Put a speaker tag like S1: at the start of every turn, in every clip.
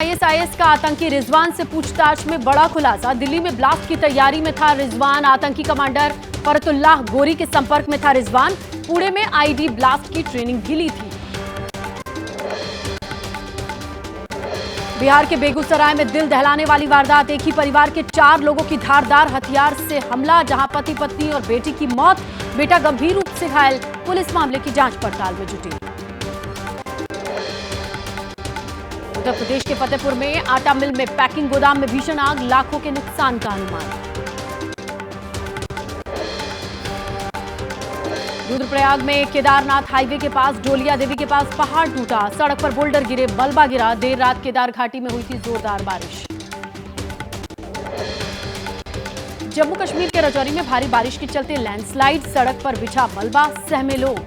S1: ISIS का आतंकी रिजवान से पूछताछ में बड़ा खुलासा। दिल्ली में ब्लास्ट की तैयारी में था रिजवान। आतंकी कमांडर फरतुल्लाह गोरी के संपर्क में था रिजवान। पुणे में आईडी ब्लास्ट की ट्रेनिंग भी ली थी। बिहार के बेगूसराय में दिल दहलाने वाली वारदात। एक ही परिवार के 4 लोगों की धारदार हथियार से हमला, जहां पति पत्नी और बेटी की मौत, बेटा गंभीर रूप से घायल। पुलिस मामले की जांच पड़ताल में जुटी। उत्तर प्रदेश के फतेहपुर में आटा मिल में पैकिंग गोदाम में भीषण आग, लाखों के नुकसान का अनुमान। रुद्रप्रयाग में केदारनाथ हाईवे के पास डोलिया देवी के पास पहाड़ टूटा, सड़क पर बोल्डर गिरे, मलबा गिरा। देर रात केदार घाटी में हुई थी जोरदार बारिश। जम्मू कश्मीर के राजौरी में भारी बारिश के चलते लैंडस्लाइड, सड़क पर बिछा मलबा, सहमे लोग।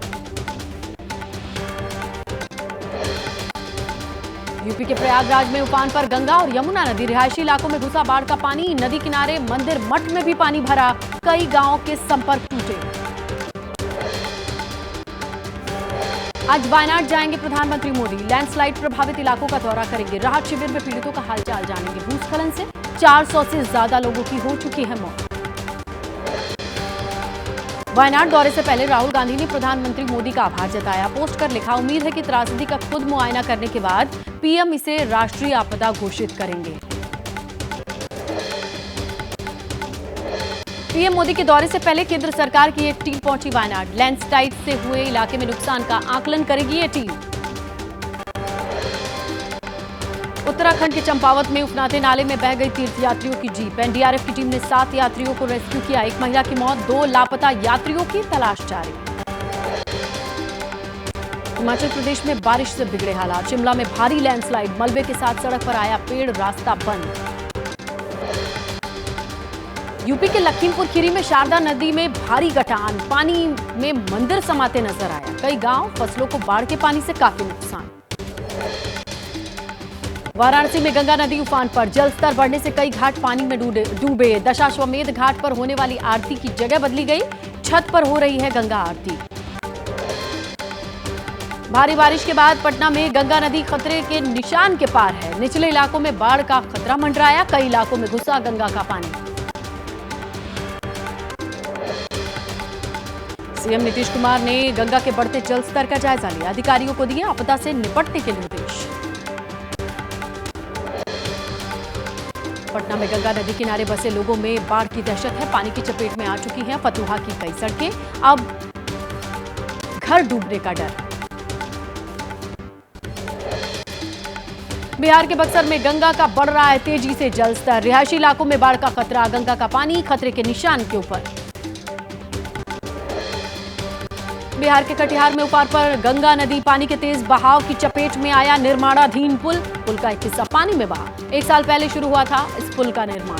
S1: यूपी के प्रयागराज में उफान पर गंगा और यमुना नदी, रिहायशी इलाकों में घुसा बाढ़ का पानी। नदी किनारे मंदिर मठ में भी पानी भरा, कई गांवों के संपर्क टूटे। आज वायनाड जाएंगे प्रधानमंत्री मोदी। लैंडस्लाइड प्रभावित इलाकों का दौरा करेंगे। राहत शिविर में पीड़ितों का हालचाल जानेंगे। भूस्खलन से 400 से ज्यादा लोगों की हो चुकी है मौत। वायनाड दौरे से पहले राहुल गांधी ने प्रधानमंत्री मोदी का आभार जताया। पोस्ट कर लिखा, उम्मीद है कि त्रासदी का खुद मुआयना करने के बाद पीएम इसे राष्ट्रीय आपदा घोषित करेंगे। पीएम मोदी के दौरे से पहले केंद्र सरकार की एक टीम पहुंची वायनाड। लैंडस्लाइड से हुए इलाके में नुकसान का आकलन करेगी ये टीम। उत्तराखंड के चंपावत में उफनाते नाले में बह गई तीर्थयात्रियों की जीप। एनडीआरएफ की टीम ने 7 यात्रियों को रेस्क्यू किया। एक महिला की मौत, 2 लापता यात्रियों की तलाश जारी। हिमाचल प्रदेश में बारिश से बिगड़े हालात। शिमला में भारी लैंडस्लाइड, मलबे के साथ सड़क पर आया पेड़, रास्ता बंद। यूपी के लखीमपुर खीरी में शारदा नदी में भारी गठान, पानी में मंदिर समाते नजर आया। कई गांव, फसलों को बाढ़ के पानी से काफी नुकसान। वाराणसी में गंगा नदी उफान पर, जलस्तर बढ़ने से कई घाट पानी में डूबे। दशाश्वमेध घाट पर होने वाली आरती की जगह बदली गई, छत पर हो रही है गंगा आरती। भारी बारिश के बाद पटना में गंगा नदी खतरे के निशान के पार है। निचले इलाकों में बाढ़ का खतरा मंडराया, कई इलाकों में घुसा गंगा का पानी। सीएम नीतीश कुमार ने गंगा के बढ़ते जल स्तर का जायजा लिया। अधिकारियों को दिए आपदा से निपटने के निर्देश। पटना में गंगा नदी किनारे बसे लोगों में बाढ़ की दहशत है। पानी की चपेट में आ चुकी हैं फतुहा की कई सड़कें, अब घर डूबने का डर। बिहार के बक्सर में गंगा का बढ़ रहा है तेजी से जलस्तर। रिहायशी इलाकों में बाढ़ का खतरा, गंगा का पानी खतरे के निशान के ऊपर। बिहार के कटिहार में उफान पर गंगा नदी, पानी के तेज बहाव की चपेट में आया निर्माणाधीन पुल का एक हिस्सा पानी में बहा। 1 साल पहले शुरू हुआ था इस पुल का निर्माण।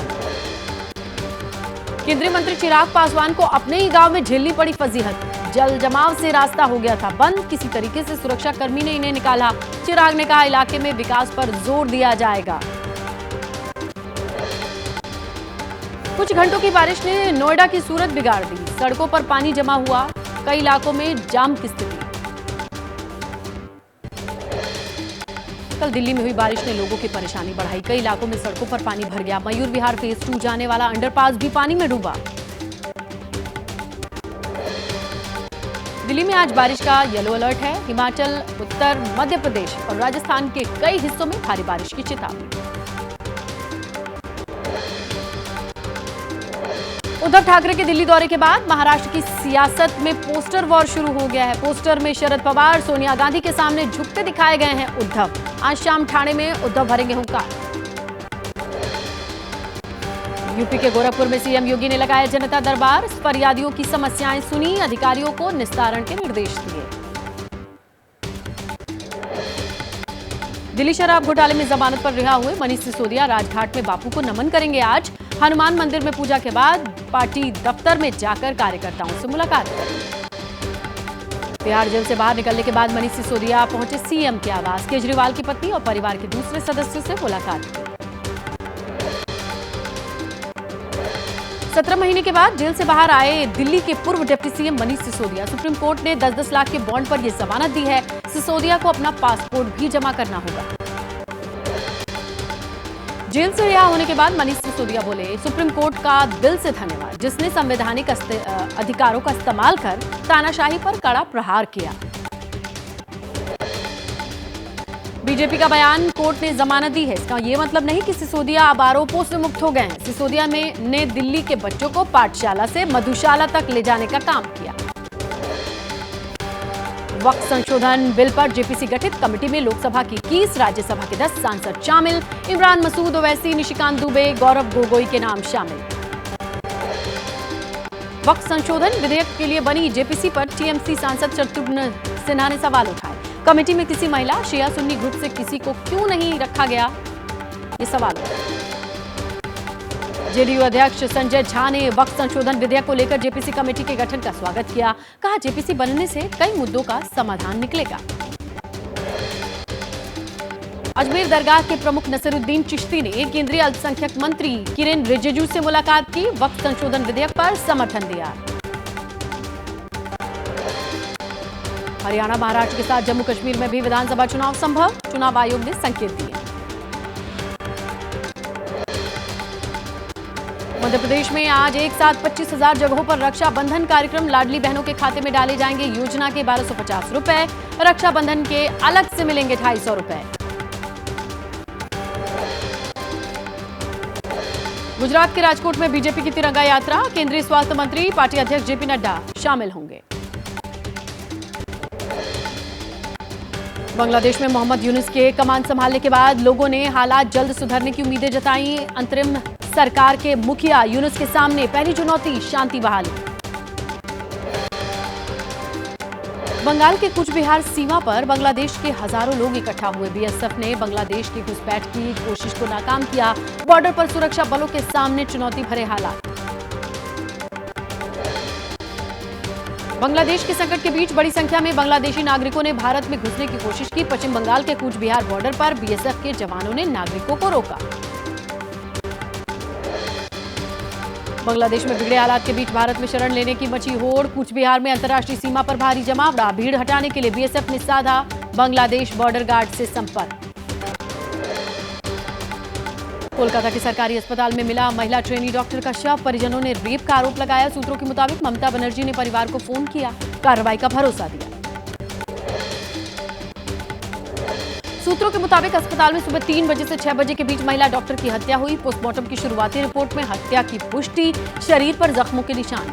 S1: केंद्रीय मंत्री चिराग पासवान को अपने ही गांव में झेलनी पड़ी फजीहत। जल जमाव से रास्ता हो गया था बंद, किसी तरीके से सुरक्षा कर्मी ने इन्हें निकाला। चिराग ने कहा, इलाके में विकास पर जोर दिया जाएगा। कुछ घंटों की बारिश ने नोएडा की सूरत बिगाड़ दी। सड़कों पर पानी जमा हुआ, कई इलाकों में जाम की स्थिति। कल दिल्ली में हुई बारिश ने लोगों की परेशानी बढ़ाई। कई इलाकों में सड़कों पर पानी भर गया। मयूर विहार फेज 2 जाने वाला अंडरपास भी पानी में डूबा। दिल्ली में आज बारिश का येलो अलर्ट है। हिमाचल, उत्तर मध्य प्रदेश और राजस्थान के कई हिस्सों में भारी बारिश की चेतावनी। उद्धव ठाकरे के दिल्ली दौरे के बाद महाराष्ट्र की सियासत में पोस्टर वॉर शुरू हो गया है। पोस्टर में शरद पवार, सोनिया गांधी के सामने झुकते दिखाए गए हैं उद्धव। आज शाम ठाणे में उद्धव भरेंगे हुंकार। यूपी के गोरखपुर में सीएम योगी ने लगाया जनता दरबार। फरियादियों की समस्याएं सुनी, अधिकारियों को निस्तारण के निर्देश दिए। दिल्ली शराब घोटाले में जमानत पर रिहा हुए मनीष सिसोदिया राजघाट में बापू को नमन करेंगे। आज हनुमान मंदिर में पूजा के बाद पार्टी दफ्तर में जाकर कार्यकर्ताओं से मुलाकात करेंगे। तिहाड़ जेल से बाहर निकलने के बाद मनीष सिसोदिया पहुंचे सीएम के आवास। केजरीवाल की पत्नी और परिवार के दूसरे सदस्यों से मुलाकात की। 17 महीने के बाद जेल से बाहर आए दिल्ली के पूर्व deputy CM Manish Sisodia. Supreme court ने 10-10 लाख के बॉन्ड पर यह जमानत दी है। सिसोदिया को अपना पासपोर्ट भी जमा करना होगा। जेल से रिहा होने के बाद मनीष सिसोदिया बोले, सुप्रीम कोर्ट का दिल से धन्यवाद, जिसने संवैधानिक अधिकारों का इस्तेमाल कर तानाशाही पर कड़ा प्रहार किया। बीजेपी का बयान, कोर्ट ने जमानत दी है, इसका ये मतलब नहीं कि सिसोदिया अब आरोपों से मुक्त हो गए हैं। सिसोदिया ने दिल्ली के बच्चों को पाठशाला से मधुशाला तक ले जाने का काम किया। वक्फ संशोधन बिल पर जेपीसी गठित, कमेटी में लोकसभा की 21, राज्यसभा के 10 सांसद शामिल। इमरान मसूद ओवैसी, निशिकांत दुबे, गौरव गोगोई के नाम शामिल। वक्फ संशोधन विधेयक के लिए बनी जेपीसी पर टीएमसी सांसद शत्रुघ्न सिन्हा ने सवाल उठाए। कमेटी में किसी महिला शिया सुन्नी ग्रुप से किसी को क्यों नहीं रखा गया, ये सवाल है। जेडीयू अध्यक्ष संजय झा ने वक्फ संशोधन विधेयक को लेकर जेपीसी कमेटी के गठन का स्वागत किया। कहा, जेपीसी बनने से कई मुद्दों का समाधान निकलेगा। अजमेर दरगाह के प्रमुख नसीरुद्दीन चिश्ती ने केंद्रीय अल्पसंख्यक मंत्री किरेन रिजिजू से मुलाकात की। वक्फ संशोधन विधेयक पर समर्थन दिया। हरियाणा, महाराष्ट्र के साथ जम्मू कश्मीर में भी विधानसभा चुनाव संभव, चुनाव आयोग ने संकेत दिए। मध्य प्रदेश में आज एक साथ 25,000 जगहों पर रक्षाबंधन कार्यक्रम, लाडली बहनों के खाते में डाले जाएंगे योजना के 1250 रुपए। रक्षाबंधन के अलग से मिलेंगे 250 रुपए। गुजरात के राजकोट में बीजेपी की तिरंगा यात्रा, केंद्रीय स्वास्थ्य मंत्री, पार्टी अध्यक्ष जेपी नड्डा शामिल होंगे। बांग्लादेश में मोहम्मद यूनुस के कमान संभालने के बाद लोगों ने हालात जल्द सुधरने की उम्मीदें जताई। अंतरिम सरकार के मुखिया यूनुस के सामने पहली चुनौती शांति बहाली। बंगाल के कूच बिहार सीमा पर बांग्लादेश के हजारों लोग इकट्ठा हुए। बीएसएफ ने बांग्लादेश की घुसपैठ की कोशिश को नाकाम किया। बॉर्डर पर सुरक्षा बलों के सामने चुनौती भरे हालात। बांग्लादेश के संकट के बीच बड़ी संख्या में बांग्लादेशी नागरिकों ने भारत में घुसने की कोशिश की। पश्चिम बंगाल के कूच बिहार बॉर्डर पर बीएसएफ के जवानों ने नागरिकों को रोका। बांग्लादेश में बिगड़े हालात के बीच भारत में शरण लेने की मची होड़। कूच बिहार में अंतर्राष्ट्रीय सीमा पर भारी जमावड़ा। भीड़ हटाने के लिए बीएसएफ ने साधा बांग्लादेश बॉर्डर गार्ड से संपर्क। कोलकाता के सरकारी अस्पताल में मिला महिला ट्रेनी डॉक्टर का शव, परिजनों ने रेप का आरोप लगाया। सूत्रों के मुताबिक ममता बनर्जी ने परिवार को फोन किया, कार्रवाई का भरोसा दिया। सूत्रों के मुताबिक अस्पताल में सुबह 3 बजे से 6 बजे के बीच महिला डॉक्टर की हत्या हुई। पोस्टमार्टम की शुरुआती रिपोर्ट में हत्या की पुष्टि, शरीर पर जख्मों के निशान।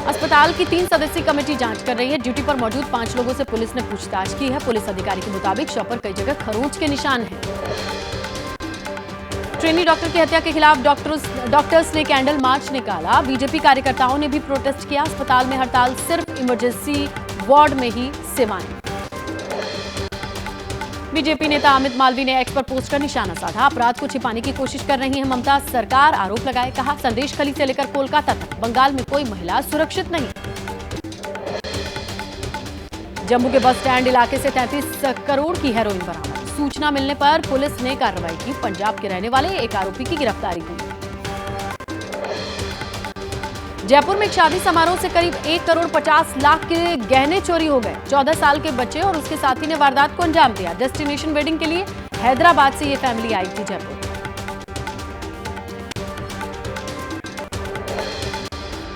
S1: अस्पताल की 3 सदस्यीय कमेटी जांच कर रही है। ड्यूटी पर मौजूद 5 लोगों से पुलिस ने पूछताछ की है। पुलिस अधिकारी के मुताबिक शव पर कई जगह खरोंच के निशान हैं। ट्रेनी डॉक्टर की हत्या के खिलाफ डॉक्टर्स ने कैंडल मार्च निकाला। बीजेपी कार्यकर्ताओं ने भी प्रोटेस्ट किया। अस्पताल में हड़ताल, सिर्फ इमरजेंसी वार्ड में ही सेवाएं। बीजेपी नेता अमित मालवीय ने एक्स पर पोस्ट कर निशाना साधा। अपराध को छिपाने की कोशिश कर रही है ममता सरकार, आरोप लगाए। कहा, संदेश खली से लेकर कोलकाता तक बंगाल में कोई महिला सुरक्षित नहीं। जम्मू के बस स्टैंड इलाके से 33 करोड़ की हेरोइन बरामद। सूचना मिलने पर पुलिस ने कार्रवाई की। पंजाब के रहने वाले एक आरोपी की गिरफ्तारी हुई। जयपुर में एक शादी समारोह से करीब 1 करोड़ 50 लाख के गहने चोरी हो गए। 14 साल के बच्चे और उसके साथी ने वारदात को अंजाम दिया। डेस्टिनेशन वेडिंग के लिए हैदराबाद से ये फैमिली आई थी जयपुर।